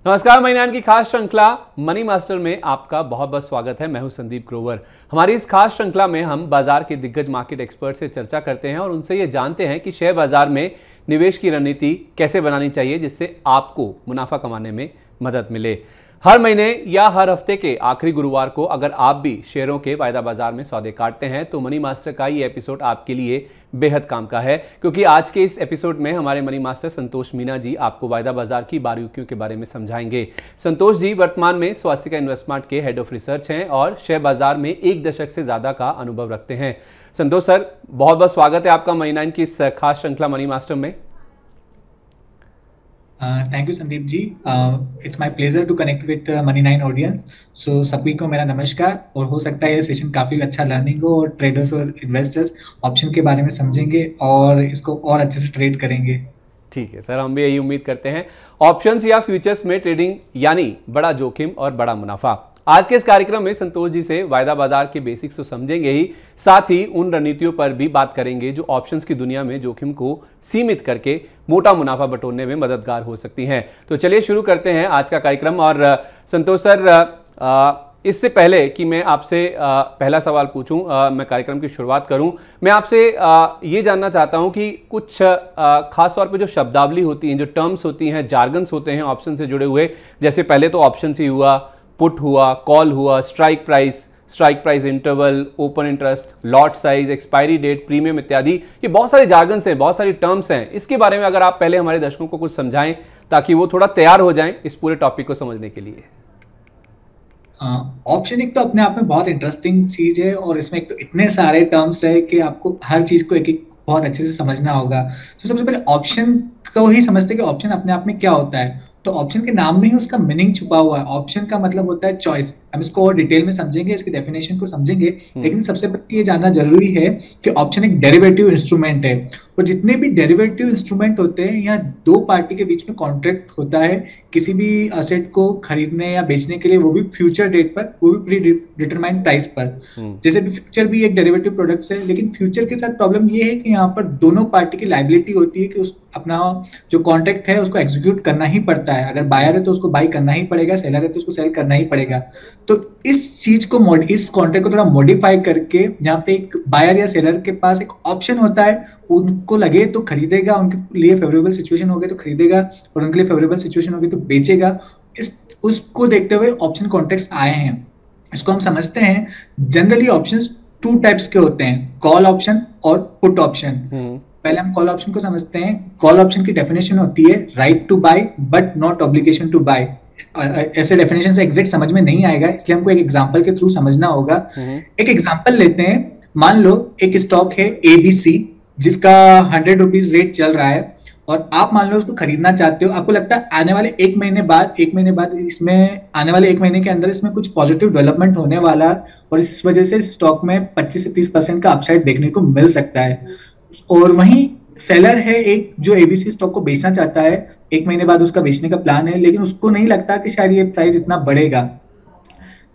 नमस्कार, मनी की खास श्रृंखला मनी मास्टर में आपका बहुत बहुत स्वागत है। मैं हूं संदीप ग्रोवर। हमारी इस खास श्रृंखला में हम बाजार के दिग्गज मार्केट एक्सपर्ट से चर्चा करते हैं और उनसे ये जानते हैं कि शेयर बाजार में निवेश की रणनीति कैसे बनानी चाहिए जिससे आपको मुनाफा कमाने में मदद मिले। हर महीने या हर हफ्ते के आखिरी गुरुवार को अगर आप भी शेयरों के वायदा बाजार में सौदे काटते हैं तो मनी मास्टर का ये एपिसोड आपके लिए बेहद काम का है, क्योंकि आज के इस एपिसोड में हमारे मनी मास्टर संतोष मीना जी आपको वायदा बाजार की बारीकियों के बारे में समझाएंगे। संतोष जी वर्तमान में स्वास्तिका इन्वेस्टमेंट के हेड ऑफ रिसर्च हैं और शेयर बाजार में 1 दशक से ज्यादा का अनुभव रखते हैं। संतोष सर, बहुत बहुत स्वागत है आपका मनी की इस खास श्रृंखला मनी मास्टर में। Thank you Sandeep ji. It's my pleasure to connect with मनी9 ऑडियंस। सो सभी को मेरा नमस्कार। और हो सकता है ये सेशन काफी अच्छा लर्निंग हो और ट्रेडर्स और इन्वेस्टर्स ऑप्शन के बारे में समझेंगे और इसको और अच्छे से ट्रेड करेंगे। ठीक है सर, हम भी यही उम्मीद करते हैं। ऑप्शंस या फ्यूचर्स में ट्रेडिंग यानी बड़ा जोखिम और बड़ा मुनाफा। आज के इस कार्यक्रम में संतोष जी से वायदा बाजार के बेसिक्स तो समझेंगे ही, साथ ही उन रणनीतियों पर भी बात करेंगे जो ऑप्शंस की दुनिया में जोखिम को सीमित करके मोटा मुनाफा बटोरने में मददगार हो सकती हैं। तो चलिए शुरू करते हैं आज का कार्यक्रम। और संतोष सर, इससे पहले कि मैं आपसे पहला सवाल पूछूं, मैं कार्यक्रम की शुरुआत करूं, मैं आपसे ये जानना चाहता हूं कि कुछ खास तौर पे जो शब्दावली होती हैं, जो टर्म्स होती हैं, जार्गन्स होते हैं ऑप्शन से जुड़े हुए, जैसे पहले तो ऑप्शन ही हुआ, पुट हुआ, कॉल हुआ, strike price interval, open interest, lot size, expiry date, premium इत्यादि, ये बहुत सारे जार्गन्स हैं, बहुत सारी टर्म्स हैं। इसके बारे में अगर आप पहले हमारे दर्शकों को कुछ समझाएं ताकि वो थोड़ा तैयार हो जाएं इस पूरे टॉपिक को समझने के लिए। ऑप्शन एक तो अपने आप में बहुत इंटरेस्टिंग चीज है और इसमें एक तो इतने सारे टर्म्स है कि आपको हर चीज को एक एक बहुत अच्छे से समझना होगा। तो सबसे पहले ऑप्शन को ही समझते कि ऑप्शन अपने आप में क्या होता है। तो ऑप्शन के नाम में ही उसका मीनिंग छुपा हुआ है। ऑप्शन का मतलब होता है चॉइस। हम इसको और डिटेल में समझेंगे, इसकी डेफिनेशन को समझेंगे, लेकिन सबसे पहले ये जानना जरूरी है कि ऑप्शन एक डेरिवेटिव इंस्ट्रूमेंट है और जितने भी डेरिवेटिव इंस्ट्रूमेंट होते हैं यहाँ दो पार्टी के बीच में कॉन्ट्रैक्ट होता है किसी भी असेट को खरीदने या बेचने के लिए, वो भी फ्यूचर डेट पर, वो भी प्री डिटरमाइंड प्राइस पर। जैसे भी फ्यूचर भी एक डेरिवेटिव प्रोडक्ट्स है, लेकिन फ्यूचर के साथ प्रॉब्लम ये है कि यहाँ पर दोनों पार्टी की लायबिलिटी होती है कि उस अपना जो कॉन्ट्रैक्ट है उसको एग्जीक्यूट करना ही पड़ता है। अगर बायर है तो उसको बाई करना ही पड़ेगा, सेलर है तो उसको सेल करना ही पड़ेगा। तो इस चीज को इस कॉन्ट्रैक्ट को थोड़ा मॉडिफाई करके जहाँ पे एक बायर या सेलर के पास एक ऑप्शन होता है, उनको लगे तो खरीदेगा, उनके लिए फेवरेबल सिचुएशन हो गई तो खरीदेगा और उनके लिए फेवरेबल सिचुएशन हो गई तो बेचेगा। उसको देखते हुए ऑप्शन कॉन्ट्रैक्ट्स आए हैं। इसको हम समझते हैं जनरली ऑप्शंस 2 टाइप्स के होते हैं, कॉल ऑप्शन और पुट ऑप्शन। पहले हम कॉल ऑप्शन को समझते हैं। कॉल ऑप्शन की डेफिनेशन होती है right to buy but not obligation to buy. ऐसे डेफिनेशन से एग्जैक्ट समझ में नहीं आएगा, इसलिए हमको एक एग्जांपल के थ्रू समझना होगा। एक एग्जांपल लेते हैं। मान लो एक स्टॉक है ABC जिसका 100 रुपीज रेट चल रहा है और आप मान लो उसको खरीदना चाहते हो। आपको लगता है आने वाले 1 महीने बाद इसमें आने वाले 1 महीने के अंदर इसमें कुछ पॉजिटिव डेवलपमेंट होने वाला और इस वजह से स्टॉक में 25 से 30% का अपसाइड देखने को मिल सकता है। और वहीं सेलर है एक जो ABC स्टॉक को बेचना चाहता है, 1 महीने बाद उसका बेचने का प्लान है, लेकिन उसको नहीं लगता कि शायद ये प्राइस इतना बढ़ेगा,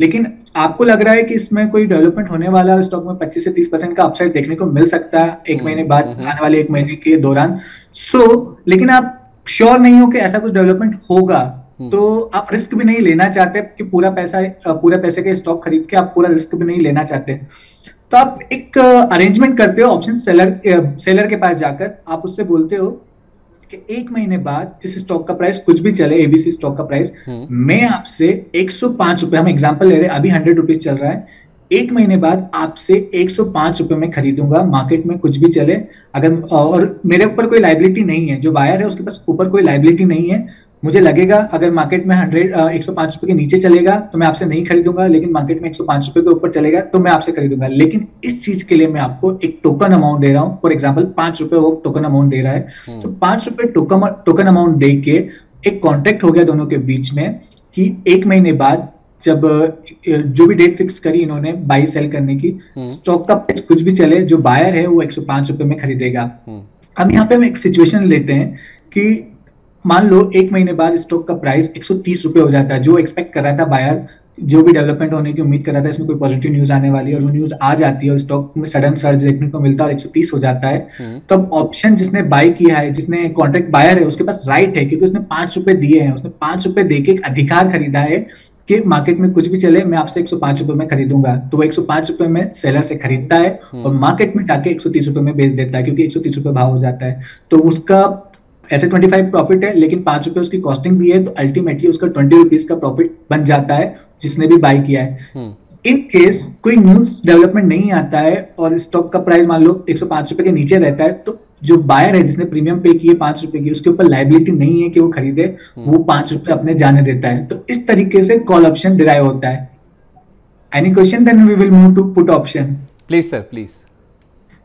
लेकिन आपको लग रहा है कि इसमें कोई डेवलपमेंट होने वाला है, स्टॉक में 25 से 30% का अपसाइड देखने को मिल सकता है 1 महीने बाद, आने वाले 1 महीने के दौरान। लेकिन आप श्योर नहीं हो कि ऐसा कुछ डेवलपमेंट होगा, तो आप रिस्क भी नहीं लेना चाहते कि पूरे पैसे के स्टॉक खरीद के आप पूरा रिस्क भी नहीं लेना चाहते। तो आप एक अरेंजमेंट करते हो ऑप्शन सेलर के पास जाकर, आप उससे बोलते हो कि 1 महीने बाद इस स्टॉक का प्राइस कुछ भी चले, ABC स्टॉक का प्राइस, मैं आपसे 105 रुपए, हम एग्जांपल ले रहे हैं, अभी 100 रुपीज चल रहा है, 1 महीने बाद आपसे 105 रुपए में खरीदूंगा, मार्केट में कुछ भी चले। अगर और मेरे ऊपर कोई लाइबिलिटी नहीं है, जो बायर है उसके पास ऊपर कोई लाइबिलिटी नहीं है। मुझे लगेगा अगर मार्केट में 105 रुपए के नीचे चलेगा तो मैं आपसे नहीं खरीदूंगा, लेकिन मार्केट में 105 रुपए के ऊपर चलेगा तो मैं आपसे खरीदूंगा। लेकिन इस चीज के लिए मैं आपको एक टोकन अमाउंट दे रहा हूँ। फॉर एग्जांपल 5 रुपए वो टोकन अमाउंट दे रहा है, तो 5 रुपए टोकन अमाउंट दे के एक कॉन्ट्रैक्ट हो गया दोनों के बीच में कि 1 महीने बाद जब जो भी डेट फिक्स करी इन्होंने बाई सेल करने की, स्टॉक का प्राइस कुछ भी चले, जो बायर है वो 105 रुपए में खरीदेगा। अब यहाँ पे हम एक सिचुएशन लेते हैं कि मान लो 1 महीने बाद स्टॉक का प्राइस 130 रुपए हो जाता है, जो एक्सपेक्ट कर रहा था बायर जो भी डेवलपमेंट होने की उम्मीद कर रहा था, इसमें कोई पॉजिटिव न्यूज आने वाली है और वो न्यूज आ जाती है और स्टॉक में सडन सर्ज देखने को मिलता है और 130 हो जाता है, तो अब ऑप्शन जिसने बाय किया है, जिसने कॉन्ट्रैक्ट बायर है, उसके पास राइट है, क्योंकि उसने 5 रुपए दिए हैं, उसने 5 रुपए देके एक अधिकार खरीदा है कि मार्केट में कुछ भी चले मैं आपसे 105 रुपए में खरीदूंगा। तो वो 105 रुपए में सेलर से खरीदता है और मार्केट में जाके 130 रुपए में बेच देता है, क्योंकि 130 रुपए भाव हो जाता है। तो उसका ऐसे 25 प्रॉफिट है, लेकिन 5 रुपए उसकी कॉस्टिंग भी है, तो अल्टीमेटली उसका 20 रुपीज का प्रॉफिट बन जाता है जिसने भी बाय किया है। इन केस कोई न्यूज डेवलपमेंट नहीं आता है और स्टॉक का प्राइस मान लो 105 रुपए के नीचे रहता है, तो जो बायर है जिसने प्रीमियम पे किए 5 रुपए की, उसके ऊपर लाइबिलिटी नहीं है कि वो खरीदे, वो 5 रुपए अपने जाने देता है। तो इस तरीके से कॉल ऑप्शन डिराइव होता है। Any question, then we will move to put option. Please sir, please.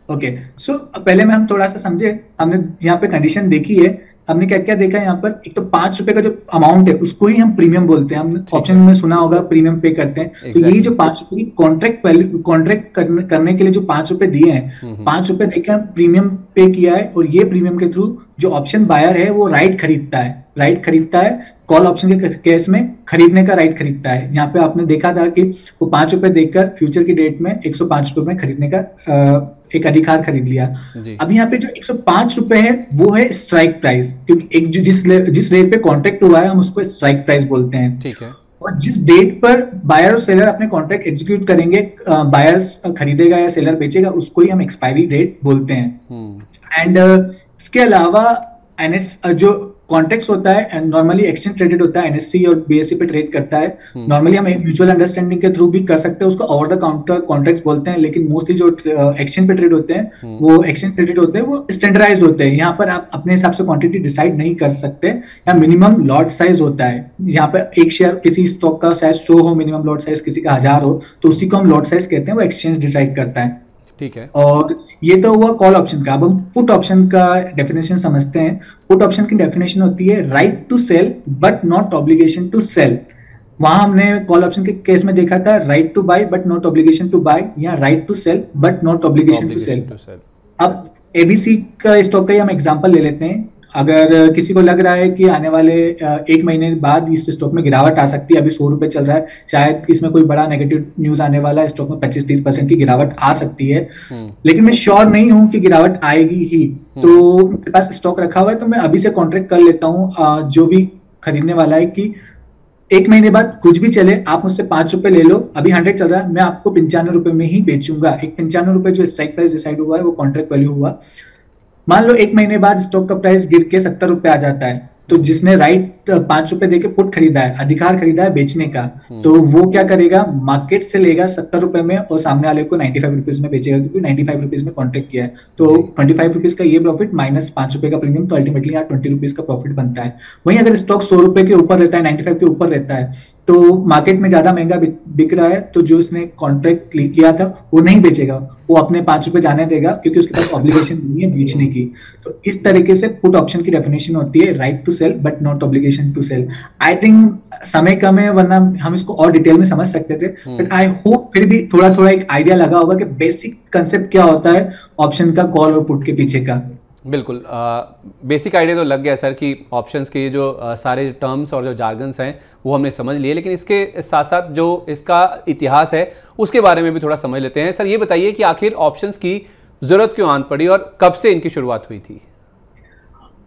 Okay, so पहले में हम थोड़ा सा समझे, हमने यहाँ पे कंडीशन देखी है, हमने क्या क्या देखा है यहाँ पर। एक तो 5 रुपए का जो अमाउंट है उसको ही हम प्रीमियम बोलते हैं, हमने ऑप्शन में सुना होगा प्रीमियम पे करते हैं। तो यही जो 5 रुपए की कॉन्ट्रैक्ट वैल्यू, कॉन्ट्रैक्ट करने के लिए जो 5 रुपए दिए हैं, 5 रुपए देकर प्रीमियम पे किया है, और ये प्रीमियम के थ्रू जो ऑप्शन बायर है वो राइट खरीदता है, राइट खरीदता है, कॉल ऑप्शन के केस में खरीदने का राइट खरीदता है। यहाँ पे आपने देखा था कि वो 5 रुपए देकर फ्यूचर की डेट में 105 रुपए में खरीदने का एक अधिकार खरीद लिया। अब यहाँ पे जो 105 रुपए है वो है स्ट्राइक प्राइस, क्योंकि एक जो जिस रेट पे कॉन्ट्रैक्ट हुआ है हम उसको स्ट्राइक प्राइस बोलते हैं। ठीक है। और जिस डेट पर बायर और सेलर अपने कॉन्ट्रैक्ट एग्जीक्यूट करेंगे, बायर्स खरीदेगा या सेलर बेचेगा, उसको ही हम एक्सपायरी डेट बोलते हैं। एंड इसके अलावा एनएस जो कॉन्ट्रैक्ट्स होता है एंड नॉर्मली एक्सचेंज ट्रेडेड होता है, एनएससी और बीएससी पे ट्रेड करता है। नॉर्मली हम म्यूचुअल अंडरस्टैंडिंग के थ्रू भी कर सकते हैं, उसको ओवर द काउंटर कॉन्ट्रैक्ट्स बोलते हैं, लेकिन मोस्टली जो एक्सचेंज पे ट्रेड होते हैं वो एक्सचेंज ट्रेडेड होते हैं, वो स्टैंडर्डाइज्ड होते हैं। यहाँ पर आप अपने हिसाब से क्वांटिटी डिसाइड नहीं कर सकते, या मिनिमम लॉट साइज होता है। यहाँ पर एक शेयर किसी स्टॉक का शायद 100 हो मिनिमम लॉट साइज, किसी का 1000 हो, तो उसी को हम लॉट साइज कहते हैं, वो एक्सचेंज डिसाइड करता है। ठीक है। और ये तो हुआ कॉल ऑप्शन का। अब हम पुट ऑप्शन का डेफिनेशन समझते हैं। पुट ऑप्शन की डेफिनेशन होती है right to sell but not obligation to sell. वहां हमने कॉल ऑप्शन के केस में देखा था right to buy but not obligation to buy, या right to sell but not obligation to sell. अब एबीसी का स्टॉक का ही हम एग्जांपल ले लेते हैं। अगर किसी को लग रहा है कि आने वाले 1 महीने बाद इस स्टॉक में गिरावट आ सकती है, अभी 100 रुपए चल रहा है, शायद इसमें कोई बड़ा नेगेटिव न्यूज आने वाला है, स्टॉक में 25-30% की गिरावट आ सकती है, लेकिन मैं श्योर नहीं हूं कि गिरावट आएगी ही, तो मेरे पास स्टॉक रखा हुआ है, तो मैं अभी से कॉन्ट्रैक्ट कर लेता हूँ जो भी खरीदने वाला है कि 1 महीने बाद कुछ भी चले, आप मुझसे 5 रुपए ले लो, अभी 100 चल रहा है, मैं आपको 95 रुपए में ही बेचूंगा। एक 95 रुपए जो स्ट्राइक प्राइस डिसाइड हुआ है वो कॉन्ट्रैक्ट वैल्यू हुआ। मान लो 1 महीने बाद स्टॉक का प्राइस गिर के 70 रुपए आ जाता है, तो जिसने राइट 5 रुपए देके पुट खरीदा है, अधिकार खरीदा है बेचने का, तो वो क्या करेगा, मार्केट से लेगा 70 रुपए में और सामने वाले को 95 रुपीज में बेचेगा, क्योंकि 95 रुपीज में कॉन्ट्रैक्ट किया है। तो 25 रुपीज का ये प्रॉफिट माइनस 5 रुपए का प्रीमियम, तो अल्टीमेटली यहाँ 20 रुपीज का प्रॉफिट बनता है। वहीं अगर स्टॉक 100 रुपए के ऊपर रहता है, 95 के ऊपर रहता है, तो मार्केट में ज्यादा महंगा बिक रहा है, तो जो उसने कॉन्ट्रैक्ट किया था वो नहीं बेचेगा, वो अपने 5 रुपए जाने देगा, क्योंकि उसके पास ऑब्लिगेशन नहीं है बेचने की। तो इस तरीके से पुट ऑप्शन की डेफिनेशन होती है right to sell but not obligation to sell. I think समय कम है, वरना हम इसको और डिटेल में समझ सकते थे, बट आई होप फिर भी थोड़ा थोड़ा एक आइडिया लगा होगा कि बेसिक कंसेप्ट क्या होता है ऑप्शन का, कॉल और पुट के पीछे का। बिल्कुल, बेसिक आइडिया तो लग गया सर कि ऑप्शंस के जो सारे टर्म्स और जो जार्गन्स हैं वो हमने समझ लिए, लेकिन इसके साथ साथ जो इसका इतिहास है उसके बारे में भी थोड़ा समझ लेते हैं। सर ये बताइए कि आखिर ऑप्शंस की ज़रूरत क्यों आन पड़ी और कब से इनकी शुरुआत हुई थी?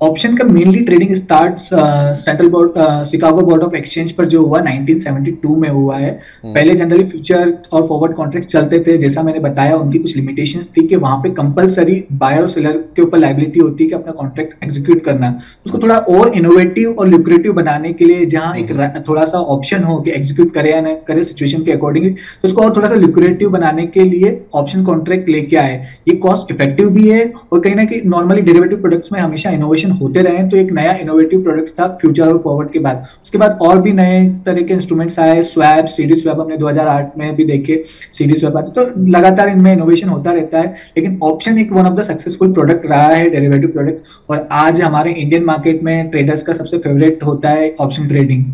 ऑप्शन का mainly trading start central board Chicago board of exchange पर जो हुआ 1972 में हुआ है। पहले जनरली फ्यूचर और फॉरवर्ड कॉन्ट्रैक्ट चलते थे, जैसा मैंने बताया उनकी कुछ लिमिटेशंस थी कि वहां पे कंपलसरी बायर और सेलर के ऊपर लायबिलिटी होती है कि अपना कॉन्ट्रैक्ट एग्जीक्यूट करना। उसको थोड़ा और इनोवेटिव और ल्यूक्रेटिव बनाने के लिए, जहां एक थोड़ा सा ऑप्शन हो कि एग्जीक्यूट करे या ना करे सिचुएशन के अकॉर्डिंगली, तो उसको और थोड़ा सा ल्यूक्रेटिव बनाने के लिए ऑप्शन कॉन्ट्रैक्ट लेके आए। ये कॉस्ट इफेक्टिव भी है और कहीं ना कहीं नॉर्मली डेरिवेटिव प्रोडक्ट्स में हमेशा इनोवेशन होते रहे, तो एक नया इनोवेटिव प्रोडक्ट था फ्यूचर और फॉरवर्ड के बाद। उसके बाद और भी नए तरह के इंस्ट्रूमेंट्स आए, स्वैप, सीडी स्वैप हमने 2008 में भी देखे, सीडी स्वैप आते, तो लगातार इनमें इनोवेशन होता रहता है। लेकिन ऑप्शन एक one of the successful product रहा है, डेरिवेटिव प्रोडक्ट, और आज हमारे इंडियन मार्केट में ट्रेडर्स का सबसे फेवरेट होता है ऑप्शन ट्रेडिंग।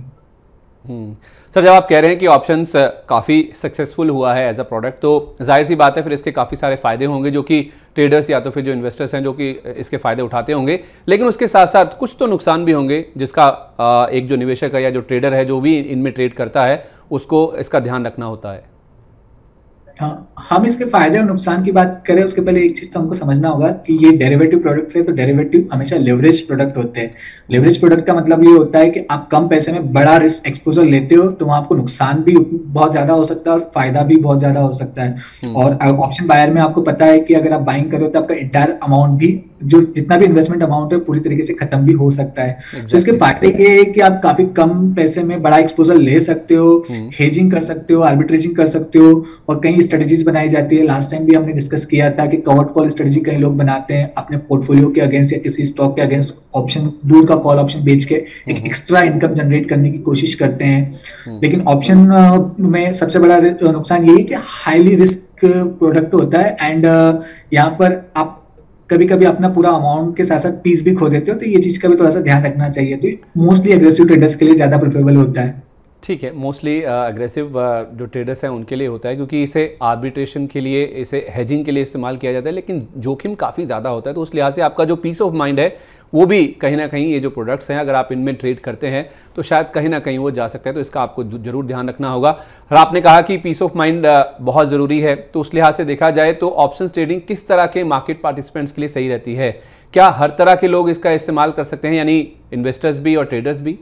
सर, जब आप कह रहे हैं कि ऑप्शंस काफ़ी सक्सेसफुल हुआ है एज अ प्रोडक्ट, तो जाहिर सी बात है फिर इसके काफ़ी सारे फ़ायदे होंगे जो कि ट्रेडर्स या तो फिर जो इन्वेस्टर्स हैं जो कि इसके फ़ायदे उठाते होंगे, लेकिन उसके साथ साथ कुछ तो नुकसान भी होंगे जिसका एक जो निवेशक है या जो ट्रेडर है जो भी इनमें ट्रेड करता है उसको इसका ध्यान रखना होता है। हाँ, हम इसके फायदे और नुकसान की बात करें उसके पहले एक चीज तो हमको समझना होगा कि ये डेरिवेटिव प्रोडक्ट्स है, तो डेरिवेटिव हमेशा लेवरेज प्रोडक्ट होते हैं। लेवरेज प्रोडक्ट का मतलब ये होता है कि आप कम पैसे में बड़ा रिस्क एक्सपोजर लेते हो, तो वहां आपको नुकसान भी बहुत ज्यादा हो सकता है और फायदा भी बहुत ज्यादा हो सकता है। और ऑप्शन बायर में आपको पता है कि अगर आप बाइंग करो तो आपका इंटायर अमाउंट भी, जो जितना भी इन्वेस्टमेंट अमाउंट है, पूरी तरीके से खत्म भी हो सकता है। तो इसके फायदे ये है कि आप काफी कम पैसे में बड़ा एक्सपोजर ले सकते हो, हेजिंग कर सकते हो, आर्बिट्रेजिंग कर सकते हो, और कई स्ट्रेटेजीज बनाई जाती है। लास्ट टाइम भी हमने डिस्कस किया था कि कवर्ड कॉल स्ट्रेटेजी कई लोग बनाते हैं अपने पोर्टफोलियो के अगेंस्ट या किसी स्टॉक के अगेंस्ट, ऑप्शन दूर का कॉल ऑप्शन बेच के एक एक्स्ट्रा इनकम जनरेट करने की कोशिश करते हैं। लेकिन ऑप्शन में सबसे बड़ा नुकसान यही है कि हाईली रिस्क प्रोडक्ट होता है, एंड यहाँ पर आप कभी कभी अपना पूरा अमाउंट के साथ साथ पीस भी खो देते हो, तो ये चीज का भी थोड़ा सा ध्यान रखना चाहिए। तो मोस्टली एग्रेसिव ट्रेडर्स के लिए ज्यादा प्रेफरेबल होता है। ठीक है, मोस्टली अग्रेसिव जो ट्रेडर्स हैं उनके लिए होता है, क्योंकि इसे आर्बिट्रेशन के लिए, इसे हेजिंग के लिए इस्तेमाल किया जाता है, लेकिन जोखिम काफ़ी ज़्यादा होता है। तो उस लिहाज से आपका जो पीस ऑफ माइंड है वो भी कहीं ना कहीं, ये जो प्रोडक्ट्स हैं अगर आप इनमें ट्रेड करते हैं तो शायद कहीं ना कहीं वो जा सकता है। तो इसका आपको जरूर ध्यान रखना होगा। और आपने कहा कि पीस ऑफ माइंड बहुत ज़रूरी है, तो उस लिहाज से देखा जाए तो ऑप्शंस ट्रेडिंग किस तरह के मार्केट पार्टिसिपेंट्स के लिए सही रहती है? क्या हर तरह के लोग इसका इस्तेमाल कर सकते हैं, यानी इन्वेस्टर्स भी और ट्रेडर्स भी?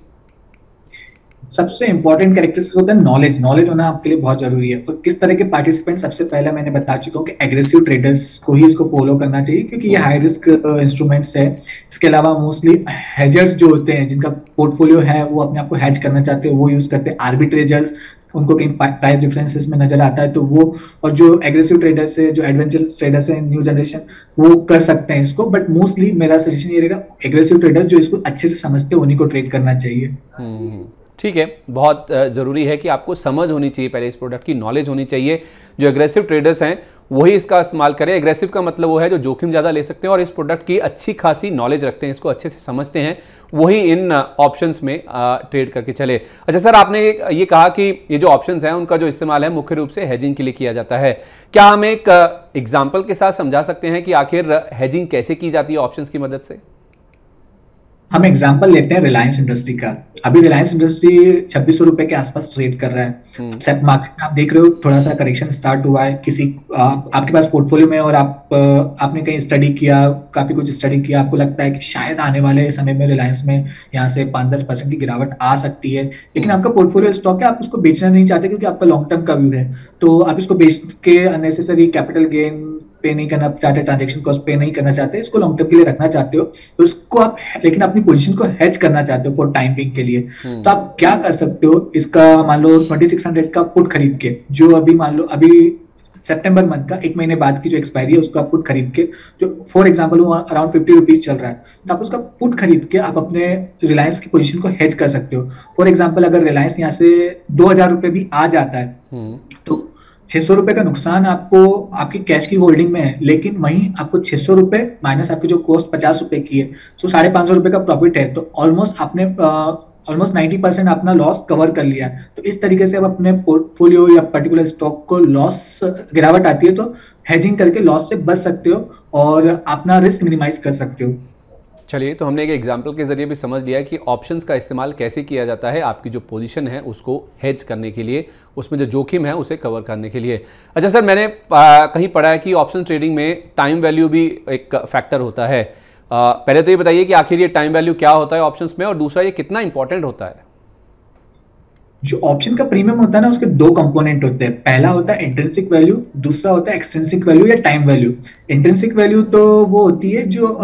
सबसे इंपॉर्टेंट कैरेक्टरिस्टिक होता है नॉलेज। नॉलेज होना आपके लिए बहुत जरूरी है। और किस तरह के पार्टिसिपेंट, सबसे पहले मैंने बता चुका हूँ कि एग्रेसिव ट्रेडर्स को ही इसको फॉलो करना चाहिए, क्योंकि ये हाई रिस्क इंस्ट्रूमेंट्स है। इसके अलावा मोस्टली हेजर्स जो होते हैं, जिनका पोर्टफोलियो है वो अपने आप को हैज करना चाहते हैं, वो यूज करते हैं। आर्बिट्रेजर्स, उनको कहीं प्राइस डिफरेंसेस में नजर आता है तो वो, और जो एग्रेसिव ट्रेडर्स है, जो एडवेंचरस ट्रेडर्स है, न्यू जनरेशन, वो कर सकते हैं इसको। बट मोस्टली मेरा सजेशन ये रहेगा, एग्रेसिव ट्रेडर्स जो इसको अच्छे से समझते हैं उन्हीं को ट्रेड करना चाहिए। ठीक है, बहुत ज़रूरी है कि आपको समझ होनी चाहिए, पहले इस प्रोडक्ट की नॉलेज होनी चाहिए। जो एग्रेसिव ट्रेडर्स हैं वही इसका इस्तेमाल करें। एग्रेसिव का मतलब वो है जो जोखिम ज़्यादा ले सकते हैं और इस प्रोडक्ट की अच्छी खासी नॉलेज रखते हैं, इसको अच्छे से समझते हैं, वही इन ऑप्शंस में ट्रेड करके चले। अच्छा सर, आपने ये कहा कि ये जो ऑप्शंस हैं उनका जो इस्तेमाल है मुख्य रूप से हेजिंग के लिए किया जाता है। क्या हम एक एग्जाम्पल के साथ समझा सकते हैं कि आखिर हेजिंग कैसे की जाती है ऑप्शंस की मदद से? हम एग्जांपल लेते हैं रिलायंस इंडस्ट्री का। अभी रिलायंस इंडस्ट्री 2600 रुपए के आसपास ट्रेड कर रहा है। सेट मार्केट में आप देख रहे हो थोड़ा सा करेक्शन स्टार्ट हुआ है। आपके पास पोर्टफोलियो में और आपने कहीं स्टडी किया, काफी कुछ स्टडी किया, आपको लगता है कि शायद आने वाले समय में रिलायंस में यहाँ से 5-10% की गिरावट आ सकती है, लेकिन आपका पोर्टफोलियो स्टॉक है, आप उसको बेचना नहीं चाहते क्योंकि आपका लॉन्ग टर्म का व्यू है। तो आप इसको बेच के अननेसेसरी कैपिटल गेन पे नहीं करना चाहते, ट्रांजैक्शन कॉस्ट पे नहीं करना चाहते, इसको लॉन्ग टर्म के लिए रखना चाहते हो, तो उसको आप, लेकिन अपनी पोजीशन को हेज करना चाहते हो फॉर टाइम बिंग के लिए। तो आप क्या कर सकते हो, इसका मान लो 2600 का पुट खरीद के, जो अभी मान लो अभी सितंबर मंथ का 1 महीने बाद की जो एक्सपायरी है उसका पुट खरीद के, जो फॉर एग्जांपल वो अराउंड 50 रुपीज चल रहा है, तो आप उसका पुट खरीद के आप अपने रिलायंस की पोजीशन को हेज कर सकते हो। फॉर एग्जांपल अगर रिलायंस यहाँ से 2000 रुपए भी आ जाता है तो 600 रुपए का नुकसान आपको आपकी कैश की होल्डिंग में है, लेकिन वहीं आपको 600 रुपए माइनस आपकी जो कॉस्ट 50 रुपए की है, तो 550 रुपए का प्रॉफिट है। तो ऑलमोस्ट 90% अपना लॉस कवर कर लिया। तो इस तरीके से आप अपने पोर्टफोलियो या पर्टिकुलर स्टॉक को लॉस, गिरावट आती है तो हेजिंग करके लॉस से बच सकते हो और अपना रिस्क मिनिमाइज कर सकते हो। चलिए, तो हमने एक एग्जाम्पल के जरिए भी समझ लिया कि ऑप्शंस का इस्तेमाल कैसे किया जाता है आपकी जो पोजीशन है उसको हेज करने के लिए, उसमें जो जोखिम है उसे कवर करने के लिए। अच्छा सर, मैंने कहीं पढ़ा है कि ऑप्शन ट्रेडिंग में टाइम वैल्यू भी एक फैक्टर होता है। पहले तो ये बताइए कि आखिर ये टाइम वैल्यू क्या होता है ऑप्शंस में, और दूसरा ये कितना इंपॉर्टेंट होता है? जो ऑप्शन का प्रीमियम होता है ना, उसके 2 कंपोनेंट होते हैं। पहला होता है इंट्रिंसिक वैल्यू, दूसरा होता है एक्सट्रिंसिक वैल्यू या टाइम वैल्यू। इंट्रिंसिक वैल्यू तो वो होती है जो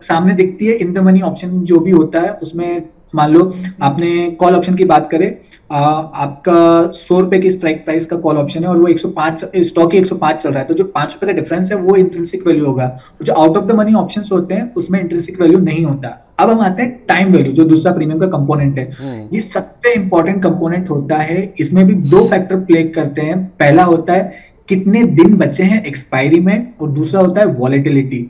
सामने दिखती है। इन द मनी ऑप्शन जो भी होता है उसमें मान लो आपने कॉल ऑप्शन की बात करें, आपका 100 रुपए की स्ट्राइक प्राइस का कॉल ऑप्शन है और वो 105, स्टॉक ही 105 चल रहा है, तो जो 5 रुपए का डिफरेंस है वो इंट्रिंसिक वैल्यू होगा। जो out of the money options होते हैं उसमें इंट्रिंसिक वैल्यू नहीं होता। अब हम आते हैं टाइम वैल्यू, जो दूसरा प्रीमियम का कंपोनेंट है। ये सबसे इंपॉर्टेंट कंपोनेंट होता है। इसमें भी 2 फैक्टर प्ले करते हैं। पहला होता है कितने दिन बचे हैं एक्सपायरी में, और दूसरा होता है वॉलेटिलिटी।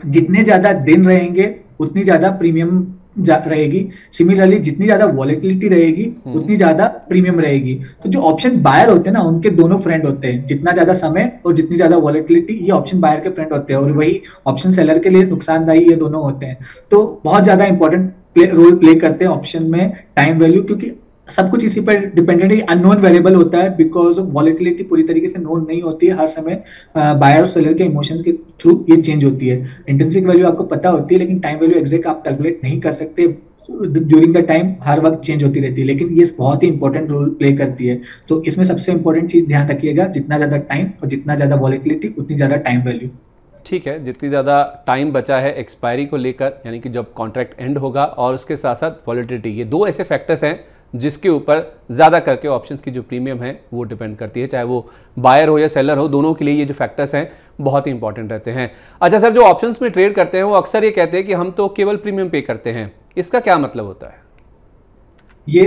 जितने ज्यादा दिन रहेंगे उतनी ज्यादा प्रीमियम रहेगी। सिमिलरली जितनी ज्यादा वॉलेटिलिटी रहेगी उतनी ज्यादा प्रीमियम रहेगी। तो जो ऑप्शन बायर होते हैं ना, उनके दोनों फ्रेंड होते हैं, जितना ज्यादा समय और जितनी ज्यादा वॉलेटिलिटी, ये ऑप्शन बायर के फ्रेंड होते हैं, और वही ऑप्शन सेलर के लिए नुकसानदायी ये दोनों होते हैं। तो बहुत ज्यादा इंपॉर्टेंट रोल प्ले करते हैं ऑप्शन में टाइम वैल्यू, क्योंकि सब कुछ इसी पर डिपेंडेंट है। अननोन वेरिएबल होता है, बिकॉज वॉलेटिलिटी पूरी तरीके से नोन नहीं होती है हर समय। बायर और सेलर के इमोशंस के थ्रू ये चेंज होती है। इंट्रिंसिक वैल्यू आपको पता होती है, लेकिन टाइम वैल्यू एग्जैक्ट आप कैलकुलेट नहीं कर सकते। ड्यूरिंग द टाइम हर वक्त चेंज होती रहती है, लेकिन ये बहुत ही इंपॉर्टेंट रोल प्ले करती है। तो इसमें सबसे इंपॉर्टेंट चीज ध्यान रखिएगा, जितना ज्यादा टाइम और जितना ज्यादा वॉलेटिलिटी उतनी ज्यादा टाइम वैल्यू। ठीक है, जितनी ज़्यादा टाइम बचा है एक्सपायरी को लेकर, यानी कि जब कॉन्ट्रैक्ट एंड होगा, और उसके साथ साथ वॉलेटिलिटी, ये दो ऐसे फैक्टर्स हैं जिसके ऊपर ज़्यादा करके ऑप्शंस की जो प्रीमियम है वो डिपेंड करती है। चाहे वो बायर हो या सेलर हो, दोनों के लिए ये जो फैक्टर्स हैं बहुत ही इंपॉर्टेंट रहते हैं। अच्छा सर, जो ऑप्शंस में ट्रेड करते हैं वो अक्सर ये कहते हैं कि हम तो केवल प्रीमियम पे करते हैं, इसका क्या मतलब होता है? ये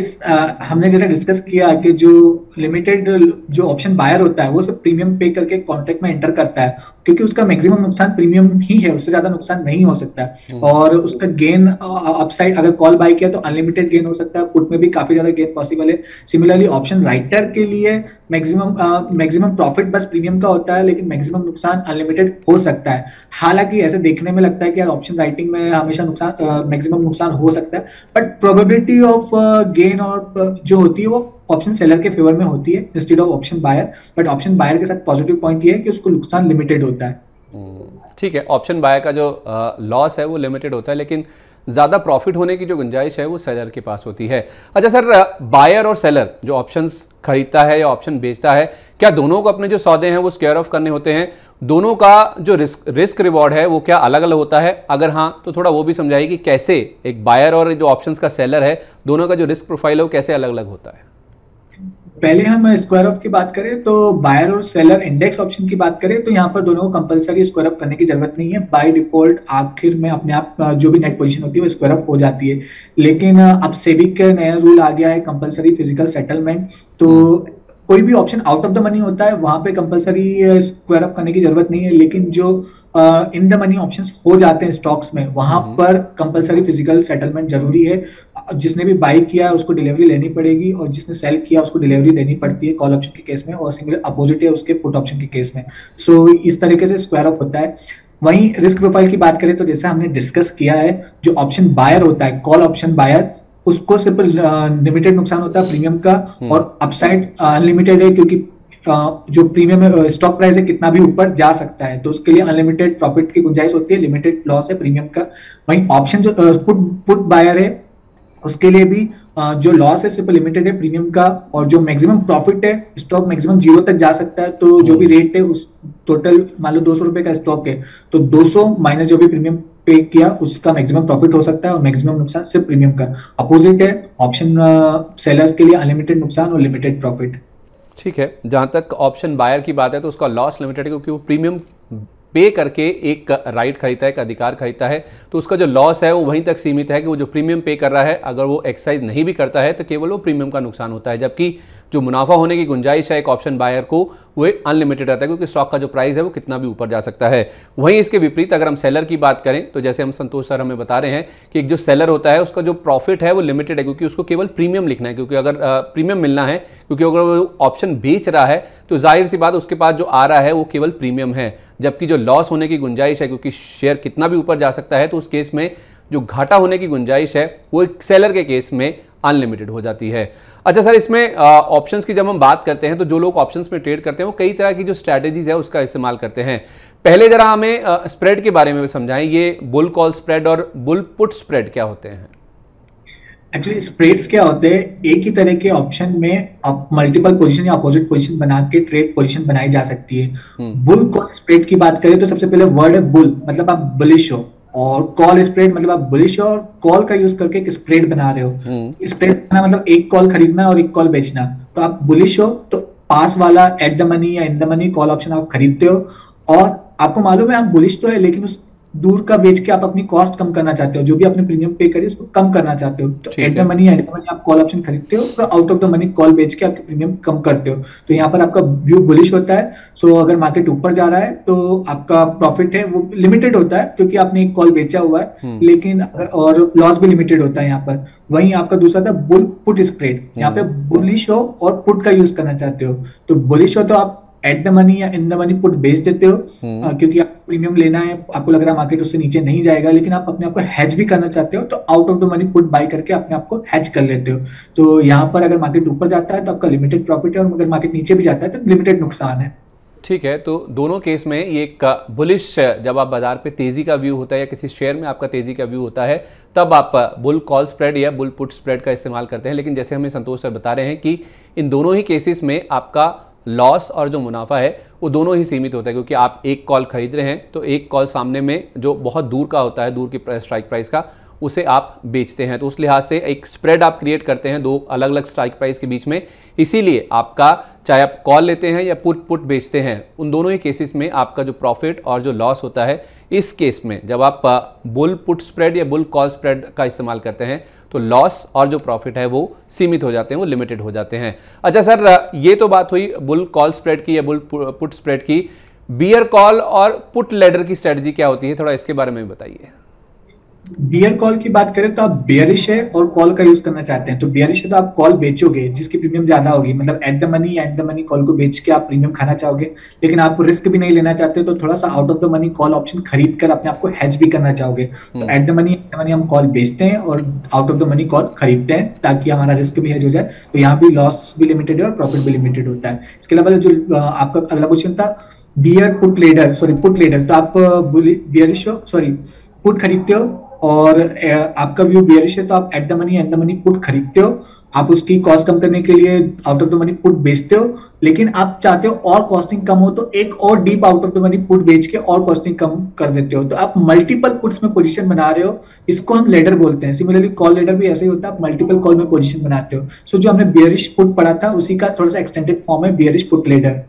हमने जैसा डिस्कस किया कि जो लिमिटेड जो ऑप्शन बायर होता है वो सिर्फ प्रीमियम पे करके कॉन्ट्रैक्ट में एंटर करता है, क्योंकि उसका मैक्सिमम नुकसान प्रीमियम ही है, उससे ज्यादा नुकसान नहीं हो सकता है। और उसका गेन अपसाइड, अगर कॉल बाय किया तो अनलिमिटेड गेन हो सकता है, पुट में भी काफी ज्यादा गेन पॉसिबल है। सिमिलरली ऑप्शन राइटर के लिए मैक्सिमम प्रॉफिट बस प्रीमियम का होता है, लेकिन मैक्सिमम नुकसान अनलिमिटेड हो सकता है। हालांकि ऐसे देखने में लगता है कि यार ऑप्शन राइटिंग में हमेशा नुकसान, मैक्सिमम नुकसान हो सकता है, बट प्रोबेबिलिटी ऑफ गेन और जो होती है वो ऑप्शन सेलर के फेवर में होती है instead of option buyer. But option buyer के साथ पॉजिटिव पॉइंट ये है कि उसको नुकसान लिमिटेड होता है। ठीक है, ऑप्शन बायर का जो लॉस है वो लिमिटेड होता है, लेकिन ज़्यादा प्रॉफिट होने की जो गुंजाइश है वो सेलर के पास होती है। अच्छा सर, बायर और सेलर जो ऑप्शंस खरीदता है या ऑप्शन बेचता है, क्या दोनों को अपने जो सौदे हैं वो स्क्वायर ऑफ करने होते हैं? दोनों का जो रिस्क रिवॉर्ड है वो क्या अलग अलग होता है? अगर हाँ तो थोड़ा वो भी समझाइए कि कैसे एक बायर और जो ऑप्शंस का सेलर है, दोनों का जो रिस्क प्रोफाइल है वो कैसे अलग अलग होता है। पहले हम स्क्वायर ऑफ की बात करें तो बायर और सेलर इंडेक्स ऑप्शन की बात करें तो यहाँ पर दोनों को कंपलसरी स्क्वायर ऑफ करने की जरूरत नहीं है। बाय डिफॉल्ट आखिर में अपने आप जो भी नेट पोजीशन होती है वो स्क्वायर ऑफ हो जाती है। लेकिन अब सेबी का नया रूल आ गया है, कंपलसरी फिजिकल सेटलमेंट। तो कोई भी option out of the money होता है वहां पे कंपलसरी स्क्वायर अप करने की जरूरत नहीं है, लेकिन जो इन द मनी ऑप्शंस हो जाते हैं स्टॉक्स में वहां पर कंपलसरी फिजिकल सेटलमेंट जरूरी है। जिसने भी बाई किया है उसको डिलीवरी लेनी पड़ेगी, और जिसने सेल किया उसको डिलीवरी देनी पड़ती है कॉल ऑप्शन के केस में, और सिंगल अपोजिट है उसके पुट ऑप्शन के केस में। सो इस तरीके से स्क्वायर अप होता है। वहीं रिस्क प्रोफाइल की बात करें तो जैसा हमने डिस्कस किया है, जो ऑप्शन बायर होता है कॉल ऑप्शन बायर, उसको सिर्फ लिमिटेड नुकसान होता है प्रीमियम का, और अपसाइड अनलिमिटेड है, क्योंकि जो प्रीमियम स्टॉक प्राइस है कितना भी ऊपर जा सकता है, तो उसके लिए अनलिमिटेड प्रॉफिट की गुंजाइश होती है, लिमिटेड लॉस है प्रीमियम का। वहीं ऑप्शन जो पुट बायर है उसके लिए भी जो लॉस है सिर्फ लिमिटेड है प्रीमियम का, और जो मैक्सिमम प्रॉफिट है स्टॉक मैक्सिमम 0 तक जा सकता है। तो जो भी रेट है उस टोटल मान लो 200 रुपए का स्टॉक है तो 200 माइनस जो भी प्रीमियम पे किया उसका मैक्सिमम प्रॉफिट हो सकता है, और मैक्सिमम नुकसान सिर्फ प्रीमियम का। अपोजिट है ऑप्शन सेलर्स के लिए अनलिमिटेड नुकसान और लिमिटेड प्रॉफिट। ठीक है, जहाँ तक ऑप्शन बायर की बात है तो उसका लॉस लिमिटेड है, क्योंकि वो प्रीमियम पे करके एक राइट खरीदता है, एक अधिकार खरीदता है, तो उसका जो लॉस है वो वहीं तक सीमित है कि वो जो प्रीमियम पे कर रहा है अगर वो एक्सरसाइज नहीं भी करता है तो केवल वो प्रीमियम का नुकसान होता है, जबकि जो मुनाफा होने की गुंजाइश है एक ऑप्शन बायर को वो अनलिमिटेड रहता है, क्योंकि स्टॉक का जो प्राइस है वो कितना भी ऊपर जा सकता है। वहीं इसके विपरीत अगर हम सेलर की बात करें तो जैसे हम संतोष सर हमें बता रहे हैं कि एक जो सेलर होता है उसका जो प्रॉफिट है वो लिमिटेड है, क्योंकि उसको केवल प्रीमियम लिखना है, क्योंकि अगर प्रीमियम मिलना है, क्योंकि अगर वो ऑप्शन बेच रहा है तो जाहिर सी बात उसके पास जो आ रहा है वो केवल प्रीमियम है, जबकि जो लॉस होने की गुंजाइश है क्योंकि शेयर कितना भी ऊपर जा सकता है, तो उस केस में जो घाटा होने की गुंजाइश है वो एक सेलर के केस में अनलिमिटेड हो जाती है। अच्छा सर, इसमें ऑप्शंस की जब हम बात करते हैं तो जो लोग ऑप्शंस में ट्रेड करते हैं वो कई तरह की जो स्ट्रैटेजीज है उसका इस्तेमाल करते हैं। पहले जरा हमें स्प्रेड के बारे में समझाएं, ये बुल कॉल स्प्रेड और बुल पुट स्प्रेड क्या होते हैं? एक्चुअली स्प्रेड्स क्या होते हैं, एक ही तरह के ऑप्शन में आप मल्टीपल पोजीशन या अपोजिट पोजीशन बना के ट्रेड पोजीशन बनाई जा सकती है। बुल कॉल स्प्रेड की बात करें तो सबसे पहले वर्ड है बुल, मतलब आप बुलिश हो, और कॉल स्प्रेड मतलब आप बुलिश हो और कॉल का यूज करके एक स्प्रेड बना रहे हो। स्प्रेड बनाना मतलब एक कॉल खरीदना और एक कॉल बेचना। तो आप बुलिश हो तो पास वाला एट द मनी या in the money call option आप खरीदते हो, और आपको मालूम है आप बुलिश तो है लेकिन उस दूर का बेच के आप अपनी कॉस्ट कम करना चाहते हो, जो भी आपने प्रीमियम पे करी उसको कम करना चाहते हो, तो एट द मनी आप कॉल ऑप्शन खरीदते हो और out of the money call बेच के आपके प्रीमियम कम करते हो। तो यहाँ पर आपका व्यू बुलिश होता है। सो अगर मार्केट ऊपर जा रहा है तो आपका प्रॉफिट है वो लिमिटेड होता है क्योंकि आपने एक कॉल बेचा हुआ है, लेकिन और लॉस भी लिमिटेड होता है यहाँ पर। वहीं आपका दूसरा था बुल पुट स्प्रेड, यहाँ पे बुलिश हो और पुट का यूज करना चाहते हो। तो बुलिश हो तो आप एट द मनी या इन द मनी पुट बेच देते हो, क्योंकि आप प्रीमियम लेना है, आपको लग रहा है मार्केट उससे नीचे नहीं जाएगा, लेकिन आप अपने आप को हेज भी करना चाहते हो तो out of the money put buy करके अपने आप को हेज कर लेते हो। तो यहाँ पर अगर मार्केट ऊपर जाता है तो आपका लिमिटेड प्रॉफिट है, और अगर मार्केट नीचे भी जाता है तो लिमिटेड नुकसान है। ठीक है, तो दोनों केस में ये एक बुलिश, जब आप बाजार पे तेजी का व्यू होता है या किसी शेयर में आपका तेजी का व्यू होता है, तब आप बुल कॉल स्प्रेड या बुल पुट स्प्रेड का इस्तेमाल करते हैं। लेकिन जैसे हमें संतोष सर बता रहे हैं कि इन दोनों ही केसेस में आपका लॉस और जो मुनाफा है वो दोनों ही सीमित होता है, क्योंकि आप एक कॉल खरीद रहे हैं तो एक कॉल सामने में जो बहुत दूर का होता है, दूर की स्ट्राइक प्राइस का, उसे आप बेचते हैं। तो उस लिहाज से एक स्प्रेड आप क्रिएट करते हैं दो अलग अलग स्ट्राइक प्राइस के बीच में। इसीलिए आपका, चाहे आप कॉल लेते हैं या पुट बेचते हैं, उन दोनों ही केसेस में आपका जो प्रॉफिट और जो लॉस होता है, इस केस में जब आप बुल पुट स्प्रेड या बुल कॉल स्प्रेड का इस्तेमाल करते हैं तो लॉस और जो प्रॉफिट है वो सीमित हो जाते हैं, वो लिमिटेड हो जाते हैं। अच्छा सर, ये तो बात हुई बुल कॉल स्प्रेड की या बुल पुट स्प्रेड की। बियर कॉल और पुट लेडर की स्ट्रेटजी क्या होती है, थोड़ा इसके बारे में बताइए। बियर कॉल की बात करें तो आप बियरिश है और कॉल का यूज करना चाहते हैं, तो बियरिश है तो आप कॉल बेचोगे जिसकी प्रीमियम ज्यादा होगी, मतलब एट द मनी या एट द मनी कॉल को बेच के आप प्रीमियम खाना चाहोगे, लेकिन आप रिस्क भी नहीं लेना चाहते तो थोड़ा सा out of the money call option खरीद कर अपने आपको हेज भी करना चाहोगे। तो एट द मनी हम कॉल बेचते हैं और out of the money call खरीदते हैं ताकि हमारा रिस्क भी हेज हो जाए। तो यहाँ भी लॉस भी लिमिटेड है और प्रॉफिट भी लिमिटेड होता है। इसके अलावा जो आपका अगला क्वेश्चन था beer put ladder, put ladder, तो आप बियरिश हो, पुट खरीदते हो और आपका व्यू बियरिश है तो आप at the money and the money put खरीदते हो, आप उसकी कॉस्ट कम करने के लिए out of the money put बेचते हो, लेकिन आप चाहते हो और कॉस्टिंग कम हो तो एक और deep out of the money put बेच के और कॉस्टिंग कम कर देते हो। तो आप मल्टीपल पुट्स में पोजीशन बना रहे हो, इसको हम लेडर बोलते हैं। सिमिलरली कॉल लेडर भी ऐसे ही होता है, आप मल्टीपल कॉल में पोजीशन बनाते हो। सो जो हमने बियरिश पुट पढ़ा था उसी का थोड़ा सा एक्सटेंडेड फॉर्म है बियरिश पुट लेडर।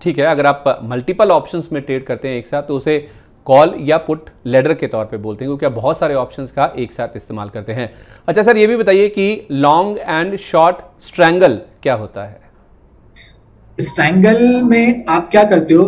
ठीक है, अगर आप मल्टीपल ऑप्शंस में ट्रेड करते हैं एक साथ तो उसे कॉल या पुट लेडर के तौर पे बोलते हैं, क्योंकि आप बहुत सारे ऑप्शंस का एक साथ इस्तेमाल करते हैं। अच्छा सर, ये भी बताइए कि लॉन्ग एंड शॉर्ट स्ट्रैंगल क्या होता है? स्ट्रैंगल में आप क्या करते हो,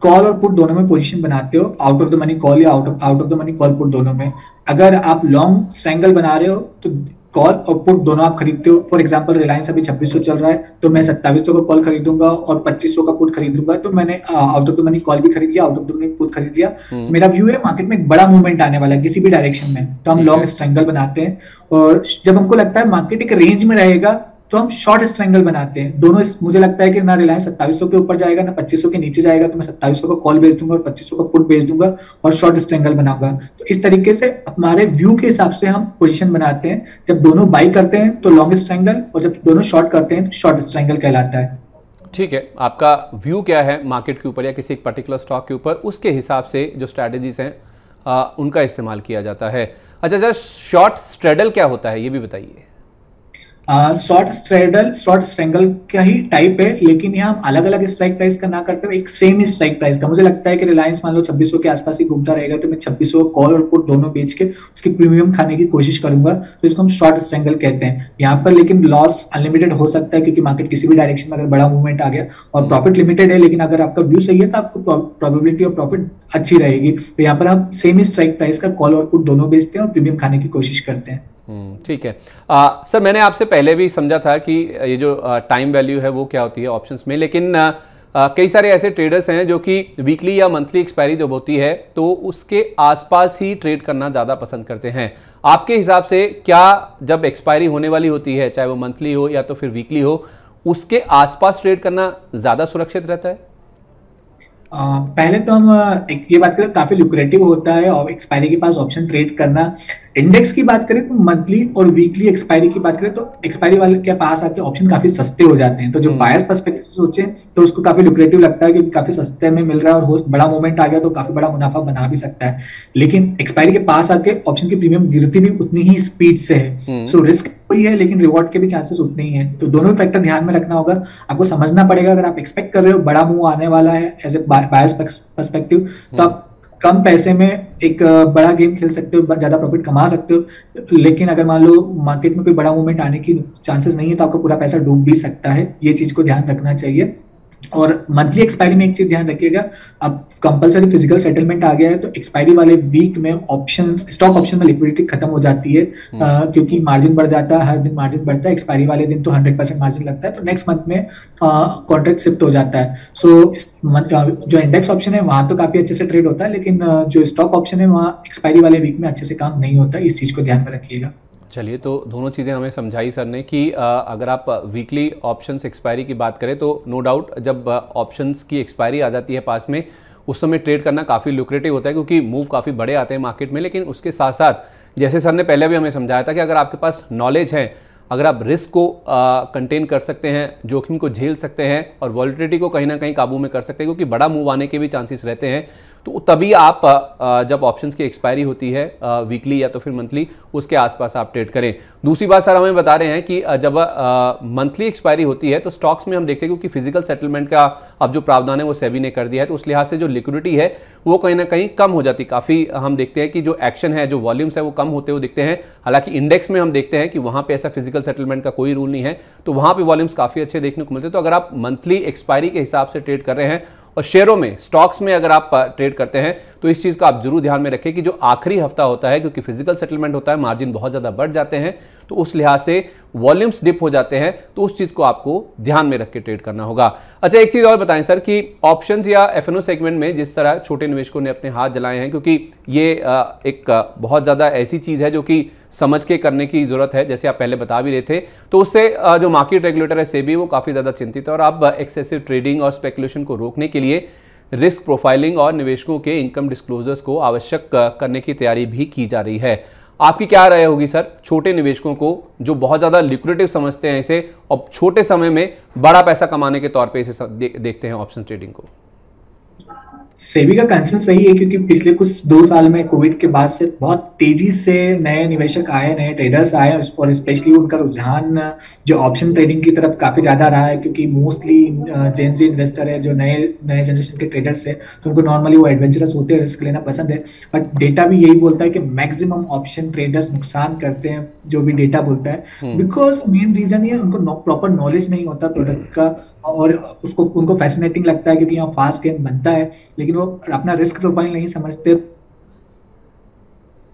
कॉल और पुट दोनों में पोजीशन बनाते हो, out of the money call या out of the money call put दोनों में। अगर आप लॉन्ग स्ट्रैंगल बना रहे हो तो कॉल और पुट दोनों आप खरीदते हो। फॉर एग्जांपल रिलायंस अभी 2600 चल रहा है तो मैं 2700 का कॉल खरीदूंगा और 2500 का पुट खरीद लूंगा, तो मैंने out of the money call भी खरीद लिया, out of the money put खरीद लिया। मेरा व्यू है मार्केट में एक बड़ा मूवमेंट आने वाला है किसी भी डायरेक्शन में, तो हम लॉन्ग स्ट्रैंगल बनाते हैं। और जब हमको लगता है मार्केट एक रेंज में रहेगा तो हम शॉर्ट स्ट्रैंगल बनाते हैं। दोनों मुझे लगता है कि ना रिलायंस 2700 के ऊपर जाएगा ना 2500 के नीचे जाएगा, तो मैं 2700 का कॉल बेच दूंगा और 2500 का पुट बेच दूंगा और शॉर्ट स्ट्रैंगल बनाऊंगा। तो इस तरीके से हमारे व्यू के हिसाब से हम पोजीशन बनाते हैं। जब दोनों बाई करते हैं तो लॉन्ग स्ट्रैंगल, और जब दोनों शॉर्ट करते हैं तो शॉर्ट स्ट्रैंगल कहलाता है। ठीक है, आपका व्यू क्या है मार्केट के ऊपर या किसी एक पर्टिकुलर स्टॉक के ऊपर, उसके हिसाब से जो स्ट्रैटेजीज हैं उनका इस्तेमाल किया जाता है। अच्छा सर, शॉर्ट स्ट्रेडल क्या होता है ये भी बताइए। शॉर्ट स्ट्रैंगल का ही टाइप है, लेकिन यहाँ हम अलग अलग स्ट्राइक प्राइस का ना करते हुए एक सेम ही स्ट्राइक प्राइस का, मुझे लगता है कि रिलायंस मान लो 2600 के आसपास ही घूमता रहेगा तो मैं 2600 कॉल और पुट दोनों बेच के उसकी प्रीमियम खाने की कोशिश करूंगा, तो इसको हम शॉर्ट स्ट्रैंगल कहते हैं। यहाँ पर लेकिन लॉस अनलिमिटेड हो सकता है क्योंकि मार्केट किसी भी डायरेक्शन में अगर बड़ा मूवमेंट आ गया, और प्रॉफिट लिमिटेड है, लेकिन अगर आपका व्यू सही है तो आपको प्रोबेबिलिटी ऑफ प्रॉफिट अच्छी रहेगी। तो यहाँ पर हम सेम ही स्ट्राइक प्राइस का कॉल और पुट दोनों बेचते हैं और प्रीमियम खाने की कोशिश करते हैं। ठीक है। सर, मैंने आपसे पहले भी समझा था कि ये जो टाइम वैल्यू है वो क्या होती है ऑप्शंस में, लेकिन कई सारे ऐसे ट्रेडर्स हैं जो कि वीकली या मंथली एक्सपायरी जब होती है तो उसके आसपास ही ट्रेड करना ज़्यादा पसंद करते हैं। आपके हिसाब से क्या जब एक्सपायरी होने वाली होती है, चाहे वो मंथली हो या तो फिर वीकली हो, उसके आसपास ट्रेड करना ज़्यादा सुरक्षित रहता है? पहले तो हम ये बात करें काफी लुक्रेटिव होता है और एक्सपायरी के पास ऑप्शन ट्रेड करना। इंडेक्स की बात करें तो मंथली और वीकली एक्सपायरी की बात करें तो एक्सपायरी वाले के पास आके ऑप्शन काफी सस्ते हो जाते हैं, तो जो बायर पर्सपेक्टिव से सोचे तो उसको काफी लुक्रेटिव लगता है क्योंकि काफी सस्ते में मिल रहा है और बड़ा मूवमेंट आ गया तो काफी बड़ा मुनाफा बना भी सकता है। लेकिन एक्सपायरी के पास आके ऑप्शन की प्रीमियम गिरती भी उतनी ही स्पीड से है, सो रिस्क वही है लेकिन रिवॉर्ड के भी चांसेस उतने ही है। तो दोनों फैक्टर ध्यान में रखना होगा, आपको समझना पड़ेगा। अगर आप एक्सपेक्ट कर रहे हो बड़ा मूव आने वाला है एज ए बायर्स पर्सपेक्टिव तो आप कम पैसे में एक बड़ा गेम खेल सकते हो, ज्यादा प्रॉफिट कमा सकते हो। लेकिन अगर मान लो मार्केट में कोई बड़ा मूवमेंट आने की चांसेस नहीं है तो आपका पूरा पैसा डूब भी सकता है, ये चीज को ध्यान रखना चाहिए। और मंथली एक्सपायरी में एक चीज ध्यान रखिएगा, अब कंपलसरी फिजिकल सेटलमेंट आ गया है तो एक्सपायरी वाले वीक में ऑप्शंस, स्टॉक ऑप्शन में लिक्विडिटी खत्म हो जाती है, क्योंकि मार्जिन बढ़ जाता है, हर दिन मार्जिन बढ़ता है, एक्सपायरी वाले दिन तो 100% मार्जिन लगता है, तो नेक्स्ट मंथ में कॉन्ट्रैक्ट शिफ्ट हो जाता है। सो जो इंडेक्स ऑप्शन है वहां तो काफी अच्छे से ट्रेड होता है, लेकिन जो स्टॉक ऑप्शन है वहाँ एक्सपायरी वाले वीक में अच्छे से काम नहीं होता, इस चीज को ध्यान में रखिएगा। चलिए, तो दोनों चीज़ें हमें समझाई सर ने कि अगर आप वीकली ऑप्शंस एक्सपायरी की बात करें तो नो डाउट जब ऑप्शंस की एक्सपायरी आ जाती है पास में, उस समय ट्रेड करना काफ़ी लुक्रेटिव होता है क्योंकि मूव काफ़ी बड़े आते हैं मार्केट में। लेकिन उसके साथ साथ जैसे सर ने पहले भी हमें समझाया था कि अगर आपके पास नॉलेज है, अगर आप रिस्क को कंटेन कर सकते हैं, जोखिम को झेल सकते हैं और वॉलिटिलिटी को कहीं ना कहीं काबू में कर सकते हैं, क्योंकि बड़ा मूव आने के भी चांसेस रहते हैं, तो तभी आप जब ऑप्शंस की एक्सपायरी होती है वीकली या तो फिर मंथली, उसके आसपास आप ट्रेड करें। दूसरी बात सर हमें बता रहे हैं कि जब मंथली एक्सपायरी होती है तो स्टॉक्स में हम देखते हैं क्योंकि फिजिकल सेटलमेंट का अब जो प्रावधान है वो सेबी ने कर दिया है, तो उस लिहाज से जो लिक्विडिटी है वो कहीं ना कहीं कम हो जाती है। काफ़ी हम देखते हैं कि जो एक्शन है, जो वॉल्यूम्स है वो कम होते हुए दिखते हैं। हालांकि इंडेक्स में हम देखते हैं कि वहाँ पे ऐसा फिजिकल सेटलमेंट का कोई रूल नहीं है, तो वहाँ पे वॉल्यूम्स काफ़ी अच्छे देखने को मिलते हैं। तो अगर आप मंथली एक्सपायरी के हिसाब से ट्रेड कर रहे हैं और शेयरों में, स्टॉक्स में अगर आप ट्रेड करते हैं तो इस चीज़ का आप जरूर ध्यान में रखें कि जो आखिरी हफ्ता होता है, क्योंकि फिजिकल सेटलमेंट होता है, मार्जिन बहुत ज़्यादा बढ़ जाते हैं, तो उस लिहाज से वॉल्यूम्स डिप हो जाते हैं, तो उस चीज़ को आपको ध्यान में रख के ट्रेड करना होगा। अच्छा, एक चीज़ और बताएं सर कि ऑप्शंस या एफएनओ सेगमेंट में जिस तरह छोटे निवेशकों ने अपने हाथ जलाए हैं, क्योंकि ये एक बहुत ज़्यादा ऐसी चीज़ है जो कि समझ के करने की जरूरत है, जैसे आप पहले बता भी रहे थे, तो उससे जो मार्केट रेगुलेटर है सेबी वो काफ़ी ज़्यादा चिंतित है और अब एक्सेसिव ट्रेडिंग और स्पेकुलेशन को रोकने के लिए रिस्क प्रोफाइलिंग और निवेशकों के इनकम डिस्क्लोजर्स को आवश्यक करने की तैयारी भी की जा रही है। आपकी क्या राय होगी सर, छोटे निवेशकों को जो बहुत ज़्यादा लिक्विडेटिव समझते हैं इसे और छोटे समय में बड़ा पैसा कमाने के तौर पे इसे देखते हैं ऑप्शन ट्रेडिंग को? सेबी का कंसर्न सही है, क्योंकि पिछले कुछ 2 साल में कोविड के बाद से बहुत तेजी से नए निवेशक आए, नए ट्रेडर्स आए, और स्पेशली उनका रुझान जो ऑप्शन ट्रेडिंग की तरफ काफी ज्यादा रहा है, क्योंकि मोस्टली जेन जी इन्वेस्टर है, जो नए जनरेशन के ट्रेडर्स है, तो उनको नॉर्मली वो एडवेंचरस होते हैं, रिस्क लेना पसंद है। बट डेटा भी यही बोलता है कि मैक्सिमम ऑप्शन ट्रेडर्स नुकसान करते हैं, जो भी डेटा बोलता है, बिकॉज मेन रीजन ये उनको प्रॉपर नॉलेज नहीं होता प्रोडक्ट का, और उनको फैसिनेटिंग लगता है क्योंकि यहाँ फास्ट गेम बनता है, लेकिन वो अपना रिस्क प्रोफाइल नहीं समझते,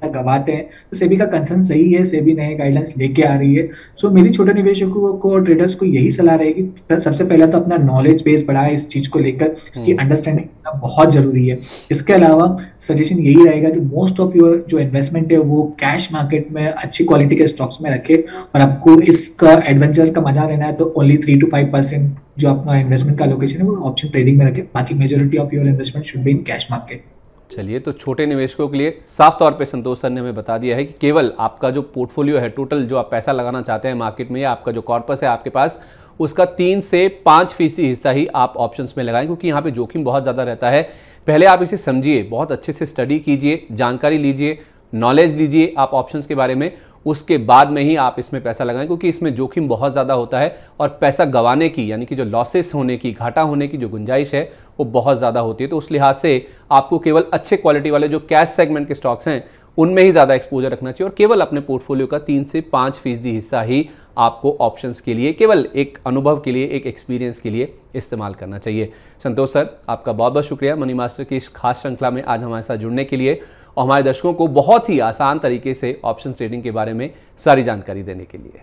गवाते हैं। तो सेबी का कंसर्न सही है, सेबी नए गाइडलाइंस लेके आ रही है। सो मेरी छोटे निवेशकों को और ट्रेडर्स को यही सलाह रहेगी, सबसे पहले तो अपना नॉलेज बेस बढ़ाए इस चीज को लेकर, इसकी अंडरस्टैंडिंग करना बहुत जरूरी है। इसके अलावा सजेशन यही रहेगा कि मोस्ट ऑफ योर जो इन्वेस्टमेंट है वो कैश मार्केट में अच्छी क्वालिटी के स्टॉक्स में रखे, और आपको इसका एडवेंचर का मजा लेना है तो ओनली 3 to 5% जो अपना इन्वेस्टमेंट का लोकेशन है वो ऑप्शन ट्रेडिंग में रखे, बाकी majority of your investment should be in cash market. चलिए, तो छोटे निवेशकों के लिए साफ तौर पे संतोष सर ने हमें बता दिया है कि केवल आपका जो पोर्टफोलियो है, टोटल जो आप पैसा लगाना चाहते हैं मार्केट में, या आपका जो कॉर्पस है आपके पास, उसका 3 से 5% हिस्सा ही आप ऑप्शंस में लगाएं, क्योंकि यहाँ पे जोखिम बहुत ज़्यादा रहता है। पहले आप इसे समझिए, बहुत अच्छे से स्टडी कीजिए, जानकारी लीजिए, नॉलेज लीजिए आप ऑप्शंस के बारे में, उसके बाद में ही आप इसमें पैसा लगाएं, क्योंकि इसमें जोखिम बहुत ज़्यादा होता है और पैसा गंवाने की, यानी कि जो लॉसेस होने की, घाटा होने की जो गुंजाइश है वो बहुत ज़्यादा होती है। तो उस लिहाज से आपको केवल अच्छे क्वालिटी वाले जो कैश सेगमेंट के स्टॉक्स हैं उनमें ही ज़्यादा एक्सपोजर रखना चाहिए, और केवल अपने पोर्टफोलियो का 3 से 5% हिस्सा ही आपको ऑप्शंस के लिए, केवल एक अनुभव के लिए, एक एक्सपीरियंस के लिए इस्तेमाल करना चाहिए। संतोष सर, आपका बहुत बहुत शुक्रिया मनी मास्टर की इस खास श्रृंखला में आज हमारे साथ जुड़ने के लिए और हमारे दर्शकों को बहुत ही आसान तरीके से ऑप्शंस ट्रेडिंग के बारे में सारी जानकारी देने के लिए।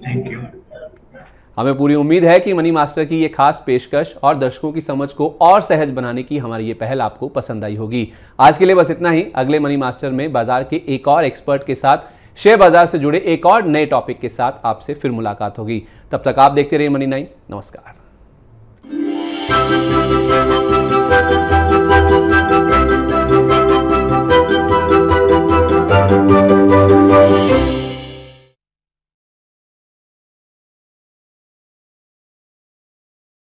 Thank you. हमें पूरी उम्मीद है कि मनी मास्टर की ये खास पेशकश और दर्शकों की समझ को और सहज बनाने की हमारी ये पहल आपको पसंद आई होगी। आज के लिए बस इतना ही। अगले मनी मास्टर में बाजार के एक और एक्सपर्ट के साथ, शेयर बाजार से जुड़े एक और नए टॉपिक के साथ आपसे फिर मुलाकात होगी। तब तक आप देखते रहिए मनी 9। नमस्कार।